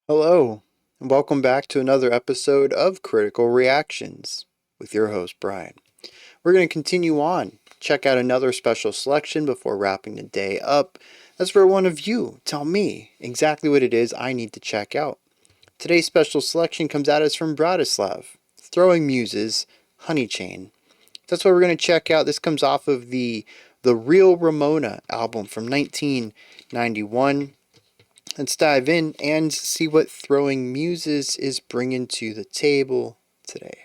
Hello, and welcome back to another episode of Critical Reactions with your host, Bryan. We're going to continue on, check out another special selection before wrapping the day up. That's where one of you tell me exactly what it is I need to check out. Today's special selection comes at us from Bratislav, Throwing Muses, Honeychain. That's what we're going to check out. This comes off of the Real Ramona album from 1991. Let's dive in and see what Throwing Muses is bringing to the table today.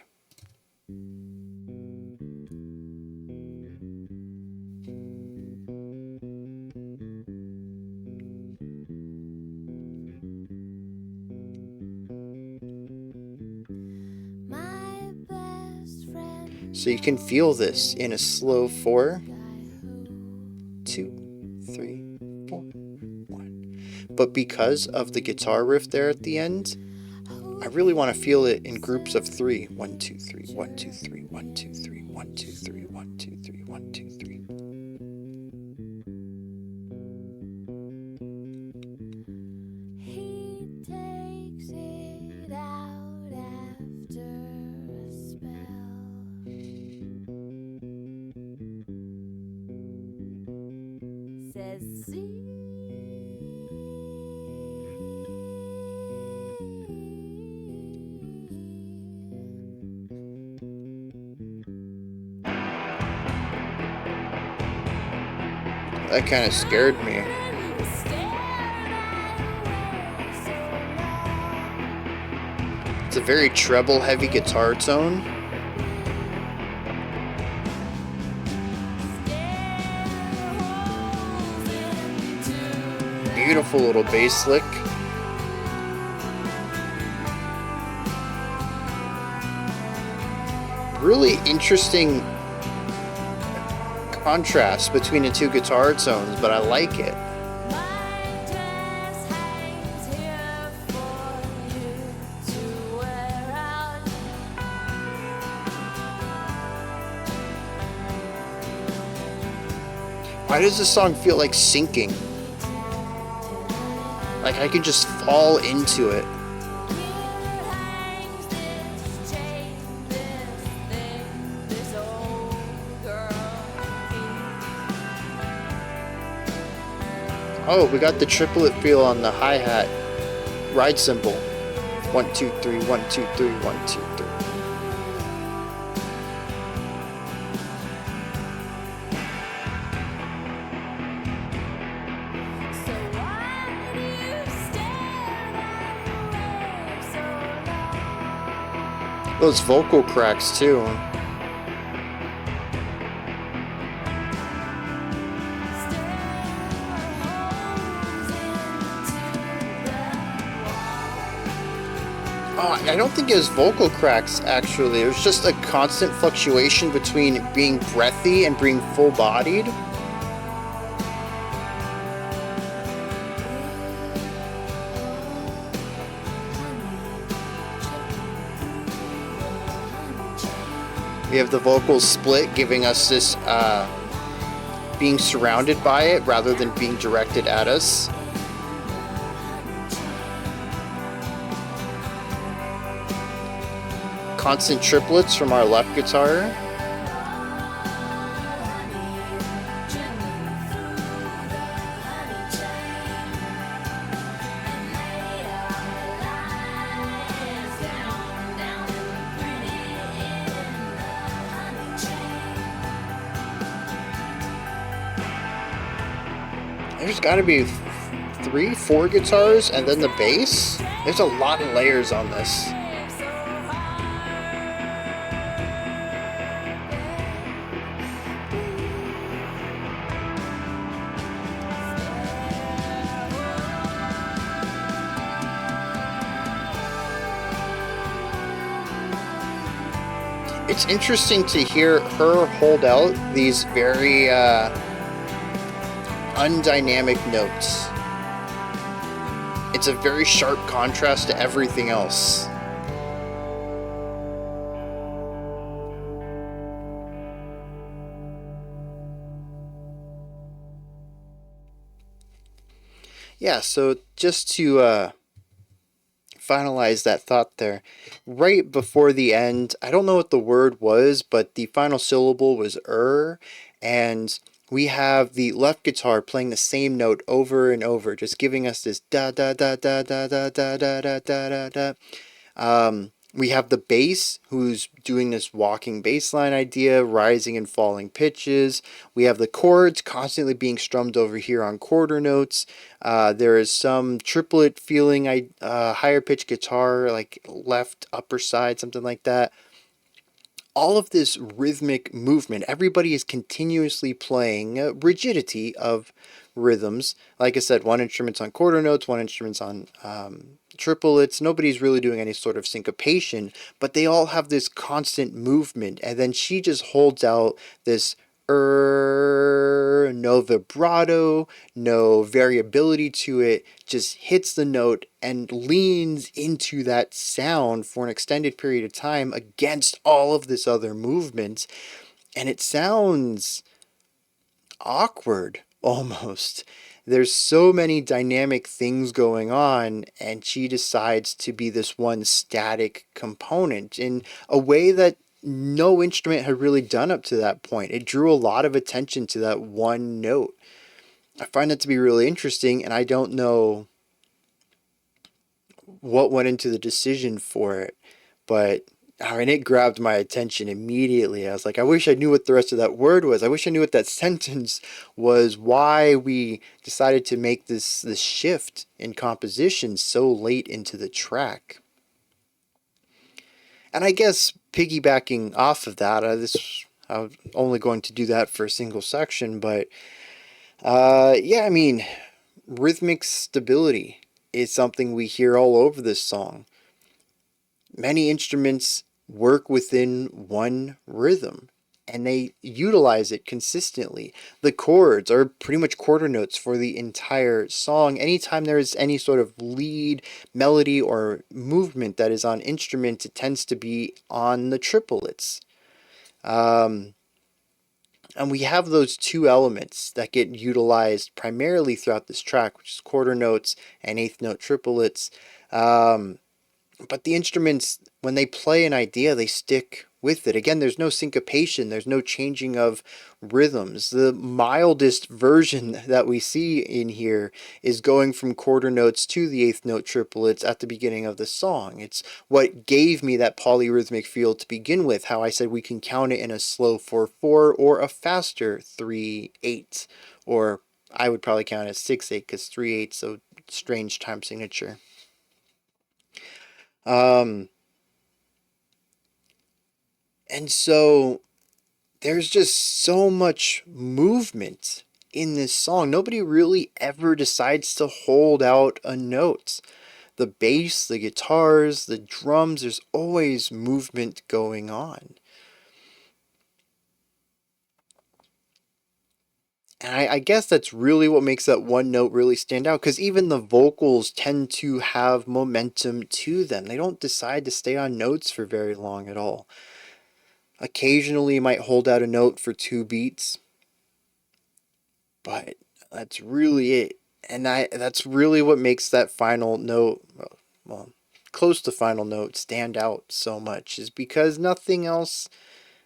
So you can feel this in a slow 4, 2, 3, 4, 1. But because of the guitar riff there at the end, I really want to feel it in groups of 3. 1, 2, 3, 1, 2, 3, 1, 2, 3, 1, 2, 3, 1, 2, 3, 1, 2, 3. He takes it out after a spell. Says see. That kind of scared me. It's a very treble heavy guitar tone. Beautiful little bass lick. Really interesting contrast between the two guitar tones, but I like it. Why does this song feel like sinking? Like I could just fall into it. Oh, we got the triplet feel on the hi-hat ride cymbal. 1, 2, 3, 1, 2, 3, 1, 2, 3. Those vocal cracks too. Oh, I don't think it was vocal cracks actually. It was just a constant fluctuation between being breathy and being full-bodied. We have the vocals split, giving us this being surrounded by it rather than being directed at us. Constant triplets from our left guitar. There's got to be 3, 4 guitars and then the bass. There's a lot of layers on this. It's interesting to hear her hold out these very undynamic notes. It's a very sharp contrast to everything else. Yeah, so just to finalize that thought there. Right before the end, I don't know what the word was, but the final syllable was and we have the left guitar playing the same note over and over, just giving us this da da da da da da da da da da da da. We have the bass, who's doing this walking bass line idea, rising and falling pitches. We have the chords constantly being strummed over here on quarter notes. There is some triplet feeling, higher pitch guitar, like left upper side, something like that. All of this rhythmic movement, everybody is continuously playing rigidity of rhythms. Like I said, one instrument's on quarter notes, one instrument's on triplets. Nobody's really doing any sort of syncopation, but they all have this constant movement. And then she just holds out this no vibrato, no variability to it, just hits the note and leans into that sound for an extended period of time against all of this other movement. And it sounds awkward almost. There's so many dynamic things going on, and she decides to be this one static component in a way that no instrument had really done up to that point. It drew a lot of attention to that one note. I find that to be really interesting, and I don't know what went into the decision for it, but it grabbed my attention immediately. I was like, I wish I knew what the rest of that word was. I wish I knew what that sentence was, why we decided to make this shift in composition so late into the track. And I guess piggybacking off of that, I was only going to do that for a single section, but rhythmic stability is something we hear all over this song. Many instruments work within one rhythm, and they utilize it consistently. The chords are pretty much quarter notes for the entire song. Anytime there is any sort of lead, melody, or movement that is on instrument, it tends to be on the triplets. And we have those two elements that get utilized primarily throughout this track, which is quarter notes and eighth note triplets. But the instruments, when they play an idea, they stick with it. Again, there's no syncopation, there's no changing of rhythms. The mildest version that we see in here is going from quarter notes to the eighth note triplets at the beginning of the song. It's what gave me that polyrhythmic feel to begin with, how I said we can count it in a slow 4/4 or a faster 3/8, or I would probably count it as 6/8 because 3/8 is a strange time signature. And so there's just so much movement in this song. Nobody really ever decides to hold out a note. The bass, the guitars, the drums, there's always movement going on. And I guess that's really what makes that one note really stand out, because even the vocals tend to have momentum to them. They don't decide to stay on notes for very long at all. Occasionally you might hold out a note for 2 beats, but that's really it. And that's really what makes that final note, well, close to final note, stand out so much, is because nothing else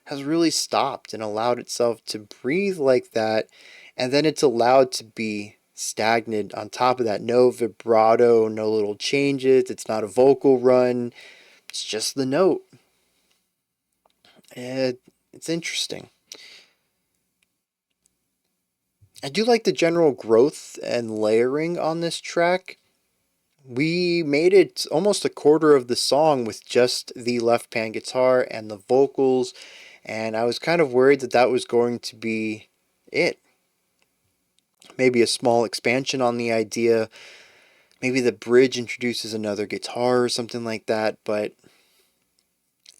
has really stopped and allowed itself to breathe like that. And then it's allowed to be stagnant on top of that. No vibrato, no little changes. It's not a vocal run. It's just the note. It's interesting. I do like the general growth and layering on this track. We made it almost a quarter of the song with just the left pan guitar and the vocals, and I was kind of worried that that was going to be it. Maybe a small expansion on the idea. Maybe the bridge introduces another guitar or something like that, but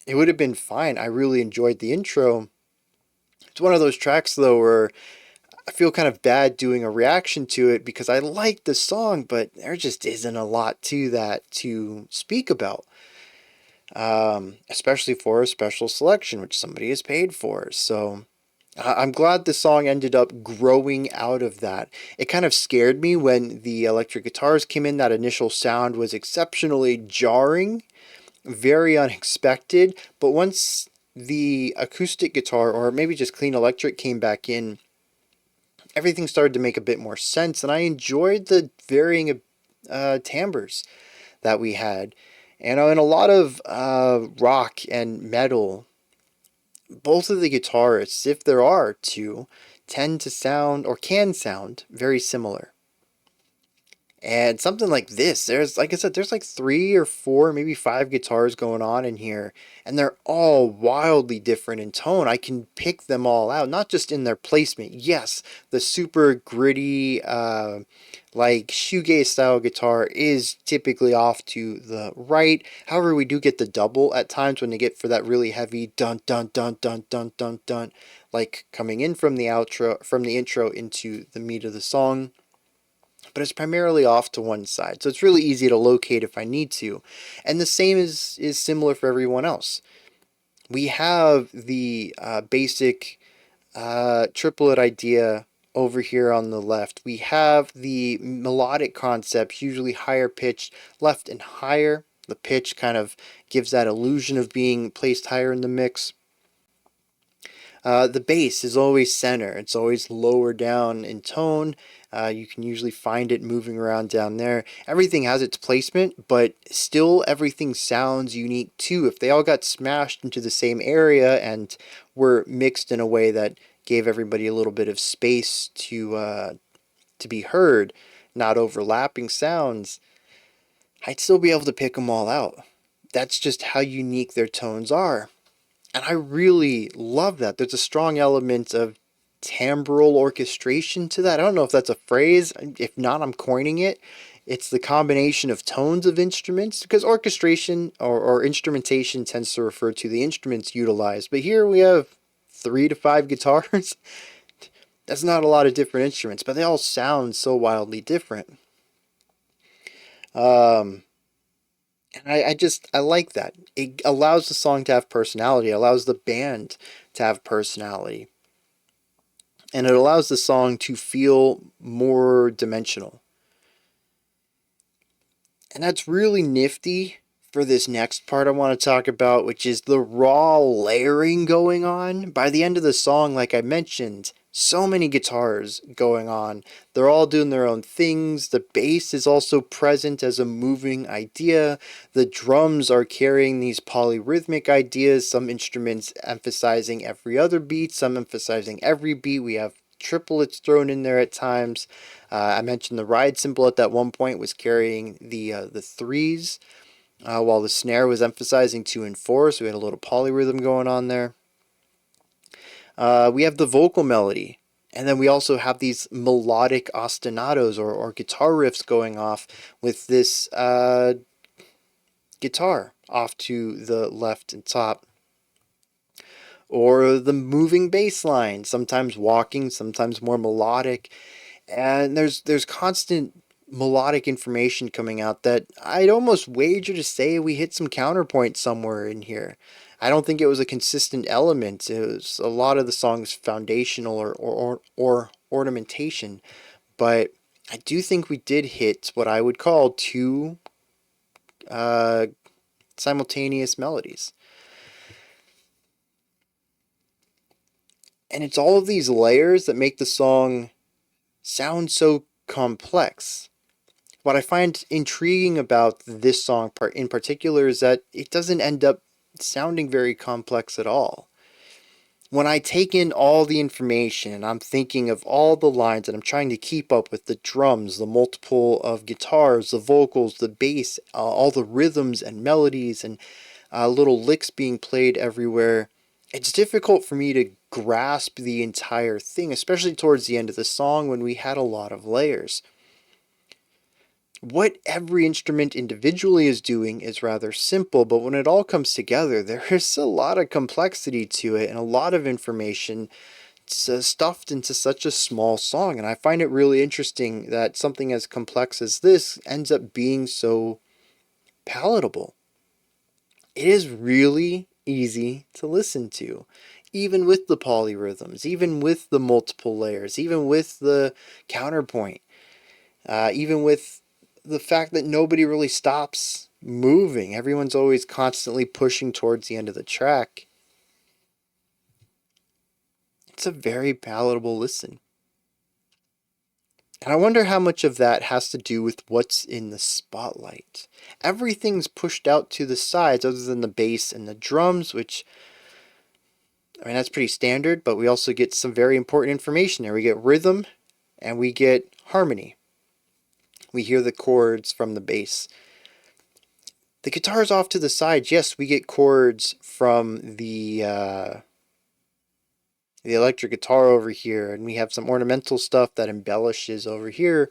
it would have been fine. I really enjoyed the intro. It's one of those tracks, though, where I feel kind of bad doing a reaction to it because I like the song, but there just isn't a lot to that to speak about. Especially for a special selection, which somebody has paid for. So I'm glad the song ended up growing out of that. It kind of scared me when the electric guitars came in. That initial sound was exceptionally jarring, very unexpected. But once the acoustic guitar, or maybe just clean electric, came back in, everything started to make a bit more sense. And I enjoyed the varying timbres that we had. And in a lot of rock and metal, both of the guitarists, if there are two, tend to sound or can sound very similar. And something like this, there's, like I said, there's like three or four, maybe five guitars going on in here, and they're all wildly different in tone. I can pick them all out, not just in their placement. Yes, the super gritty, like shoegaze style guitar is typically off to the right. However, we do get the double at times when they get for that really heavy dun dun dun dun dun dun dun, like coming in from the outro, from the intro into the meat of the song, but it's primarily off to one side. So it's really easy to locate if I need to. And the same is similar for everyone else. We have the basic triplet idea over here on the left. We have the melodic concepts, usually higher pitched, left and higher. The pitch kind of gives that illusion of being placed higher in the mix. The bass is always center. It's always lower down in tone. You can usually find it moving around down there. Everything has its placement, but still everything sounds unique too. If they all got smashed into the same area and were mixed in a way that gave everybody a little bit of space to be heard, not overlapping sounds, I'd still be able to pick them all out. That's just how unique their tones are. And I really love that. There's a strong element of timbral orchestration to that. I don't know if that's a phrase. If not, I'm coining it. It's the combination of tones of instruments, because orchestration or instrumentation tends to refer to the instruments utilized. But here we have 3 to 5 guitars. That's not a lot of different instruments, but they all sound so wildly different. Um, and I like that. It allows the song to have personality, it allows the band to have personality, and it allows the song to feel more dimensional. And that's really nifty for this next part I want to talk about, which is the raw layering going on. By the end of the song, like I mentioned, so many guitars going on. They're all doing their own things. The bass is also present as a moving idea. The drums are carrying these polyrhythmic ideas, some instruments emphasizing every other beat, some emphasizing every beat. We have triplets thrown in there at times. I mentioned the ride cymbal at that one point was carrying the threes, while the snare was emphasizing 2 and 4, so we had a little polyrhythm going on there. We have the vocal melody, and then we also have these melodic ostinatos or guitar riffs going off with this guitar off to the left and top. Or the moving bass line, sometimes walking, sometimes more melodic. And there's constant melodic information coming out that I'd almost wager to say we hit some counterpoint somewhere in here. I don't think it was a consistent element. It was a lot of the song's foundational or ornamentation, but I do think we did hit what I would call two uh, simultaneous melodies. And it's all of these layers that make the song sound so complex. What I find intriguing about this song in particular is that it doesn't end up sounding very complex at all. When I take in all the information and I'm thinking of all the lines and I'm trying to keep up with the drums, the multiple of guitars, the vocals, the bass, all the rhythms and melodies and little licks being played everywhere, it's difficult for me to grasp the entire thing, especially towards the end of the song when we had a lot of layers. What every instrument individually is doing is rather simple, but when it all comes together, there is a lot of complexity to it and a lot of information stuffed into such a small song. And I find it really interesting that something as complex as this ends up being so palatable. It is really easy to listen to. even with the polyrhythms, even with the multiple layers, even with the counterpoint, even with the fact that nobody really stops moving. Everyone's always constantly pushing towards the end of the track. It's a very palatable listen. And I wonder how much of that has to do with what's in the spotlight. Everything's pushed out to the sides other than the bass and the drums, which, I mean, that's pretty standard, but we also get some very important information there. We get rhythm and we get harmony. We hear the chords from the bass. The guitar's off to the side. Yes, we get chords from the electric guitar over here, and we have some ornamental stuff that embellishes over here.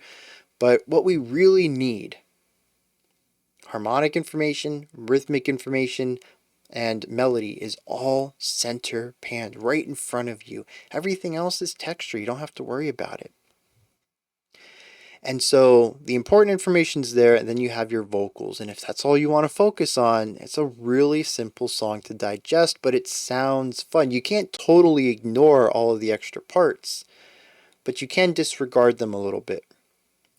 But what we really need, harmonic information, rhythmic information, and melody, is all center panned right in front of you. Everything else is texture. You don't have to worry about it. And so the important information is there, and then you have your vocals. And if that's all you want to focus on, it's a really simple song to digest, but it sounds fun. You can't totally ignore all of the extra parts, but you can disregard them a little bit.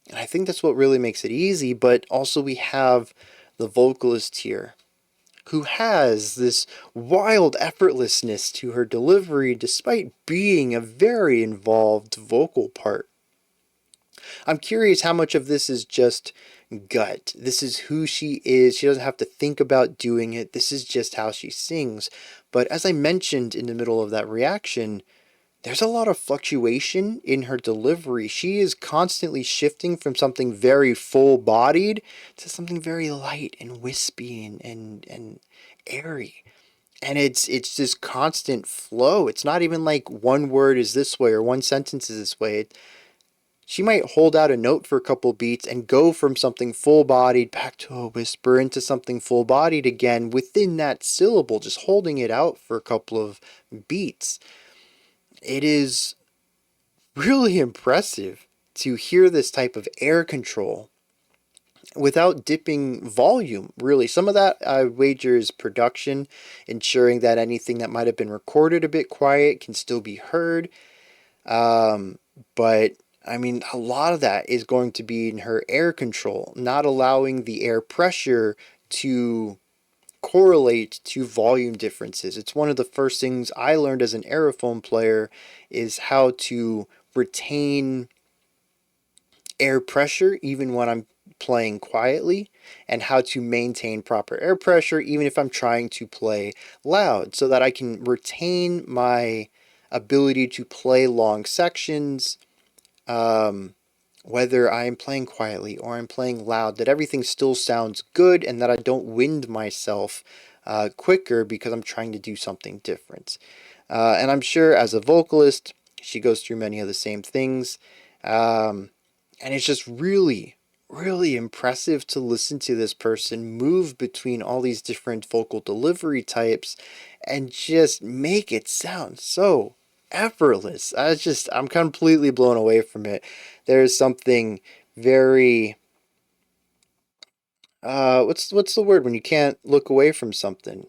And I think that's what really makes it easy, but also we have the vocalist here who has this wild effortlessness to her delivery despite being a very involved vocal part. I'm curious how much of this is just gut. This is who she is. She doesn't have to think about doing it. This is just how she sings. But as I mentioned in the middle of that reaction, there's a lot of fluctuation in her delivery. She is constantly shifting from something very full-bodied to something very light and wispy and airy. And it's this constant flow. It's not even like one word is this way or one sentence is this way. She might hold out a note for a couple beats and go from something full-bodied back to a whisper into something full-bodied again within that syllable, just holding it out for a couple of beats. It is really impressive to hear this type of air control without dipping volume, really. Some of that, I wager, is production, ensuring that anything that might have been recorded a bit quiet can still be heard. But I mean, a lot of that is going to be in her air control, not allowing the air pressure to correlate to volume differences. It's one of the first things I learned as an aerophone player, is how to retain air pressure even when I'm playing quietly, and how to maintain proper air pressure even if I'm trying to play loud, so that I can retain my ability to play long sections, whether I'm playing quietly or I'm playing loud, that everything still sounds good and that I don't wind myself quicker because I'm trying to do something different. And I'm sure as a vocalist, she goes through many of the same things. And it's just really, really impressive to listen to this person move between all these different vocal delivery types and just make it sound so effortless. I'm completely blown away from it. There's something very, what's the word when you can't look away from something?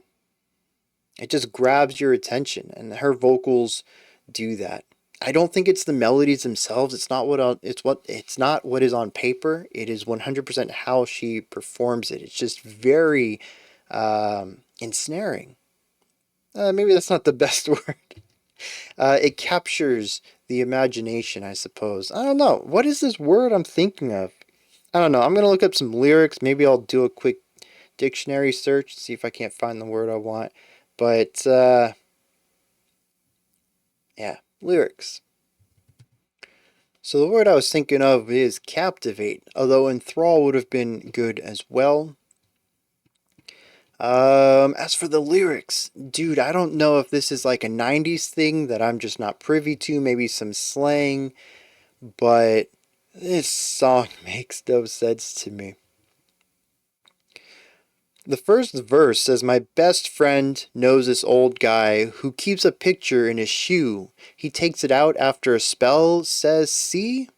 It just grabs your attention, and her vocals do that. I don't think it's the melodies themselves. It's not what is on paper. It is 100% how she performs it. It's just very ensnaring. Maybe that's not the best word. It captures the imagination, I suppose. I don't know. What is this word I'm thinking of? I don't know. I'm going to look up some lyrics. Maybe I'll do a quick dictionary search, see if I can't find the word I want. But, yeah, lyrics. So the word I was thinking of is captivate, although enthrall would have been good as well. As for the lyrics, dude, I don't know if this is like a 90s thing that I'm just not privy to, maybe some slang, but this song makes no sense to me. The first verse says, "My best friend knows this old guy who keeps a picture in his shoe. He takes it out after a spell, says, see?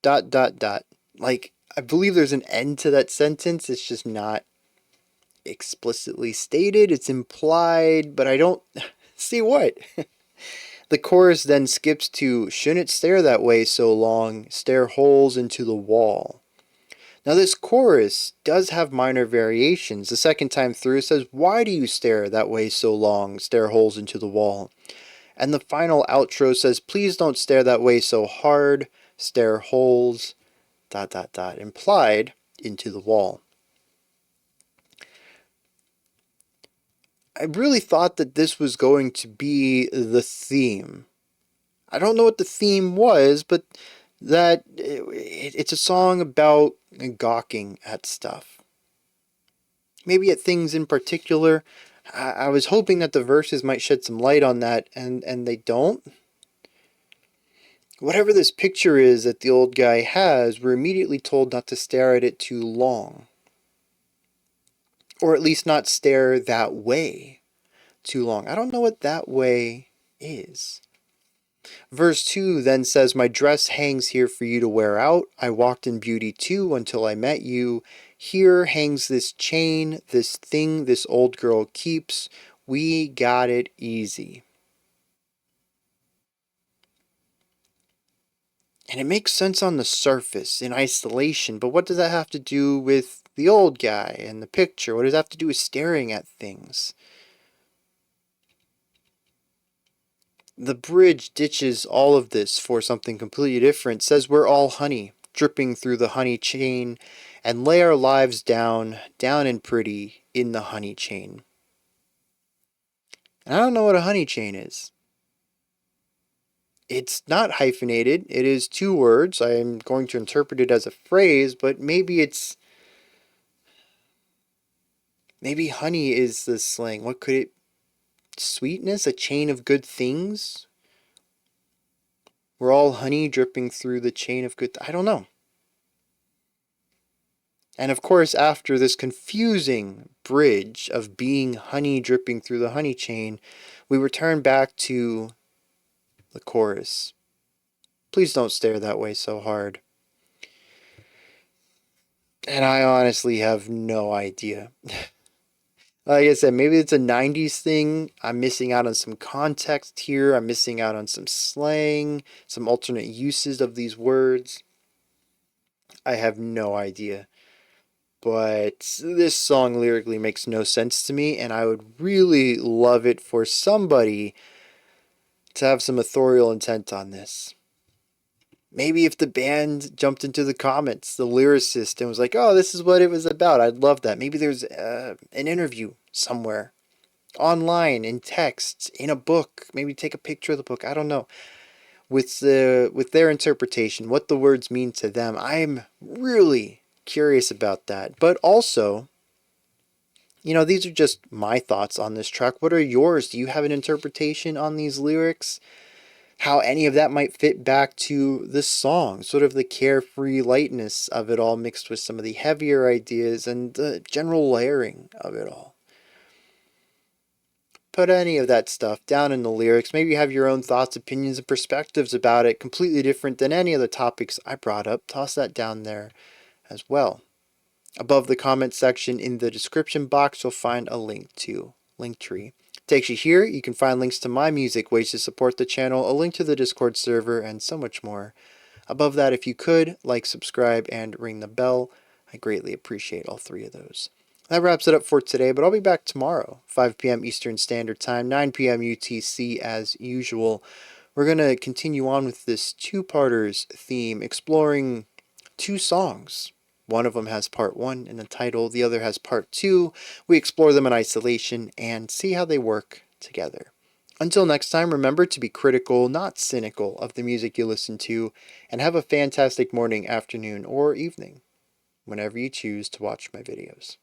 Dot, dot, dot." Like, I believe there's an end to that sentence. It's just not explicitly stated, it's implied, but I don't see what. The chorus then skips to, shouldn't stare that way so long, stare holes into the wall. Now this chorus does have minor variations. The second time through it says, why do you stare that way so long, stare holes into the wall? And the final outro says, please don't stare that way so hard, stare holes, ... implied, into the wall. I really thought that this was going to be the theme. I don't know what the theme was, but that it's a song about gawking at stuff. Maybe at things in particular. I was hoping that the verses might shed some light on that, and they don't. Whatever this picture is that the old guy has, we're immediately told not to stare at it too long. Or at least not stare that way too long. I don't know what that way is. Verse 2 then says, my dress hangs here for you to wear out. I walked in beauty too until I met you. Here hangs this chain, this thing this old girl keeps. We got it easy. And it makes sense on the surface, in isolation, but what does that have to do with the old guy and the picture? What does that have to do with staring at things? The bridge ditches all of this for something completely different. It says we're all honey, dripping through the honey chain, and lay our lives down and pretty in the honey chain. And I don't know what a honey chain is. It's not hyphenated. It is two words. I am going to interpret it as a phrase, but maybe honey is the slang. What could it... Sweetness? A chain of good things? We're all honey dripping through the chain of good... I don't know. And of course, after this confusing bridge of being honey dripping through the honey chain, we return back to the chorus. Please don't stare that way so hard. And I honestly have no idea. Like I said, maybe it's a 90s thing. I'm missing out on some context here. I'm missing out on some slang, some alternate uses of these words. I have no idea. But this song lyrically makes no sense to me, and I would really love it for somebody to have some authorial intent on this. Maybe if the band jumped into the comments, the lyricist, and was like, oh, this is what it was about. I'd love that. Maybe there's an interview somewhere, online, in text, in a book. Maybe take a picture of the book. I don't know. With their interpretation, what the words mean to them. I'm really curious about that. But also, these are just my thoughts on this track. What are yours? Do you have an interpretation on these lyrics? How any of that might fit back to the song, sort of the carefree lightness of it all mixed with some of the heavier ideas and the general layering of it all. Put any of that stuff down in the lyrics. Maybe you have your own thoughts, opinions, and perspectives about it, completely different than any of the topics I brought up. Toss that down there as well. Above the comment section in the description box, you'll find a link to Linktree. Takes you here. You can find links to my music, ways to support the channel, a link to the Discord server, and so much more. Above that, if you could, like, subscribe, and ring the bell. I greatly appreciate all three of those. That wraps it up for today, but I'll be back tomorrow, 5 p.m. Eastern Standard Time, 9 p.m. UTC as usual. We're going to continue on with this two-parters theme, exploring two songs. One of them has part 1 in the title, the other has part 2. We explore them in isolation and see how they work together. Until next time, remember to be critical, not cynical, of the music you listen to, and have a fantastic morning, afternoon, or evening, whenever you choose to watch my videos.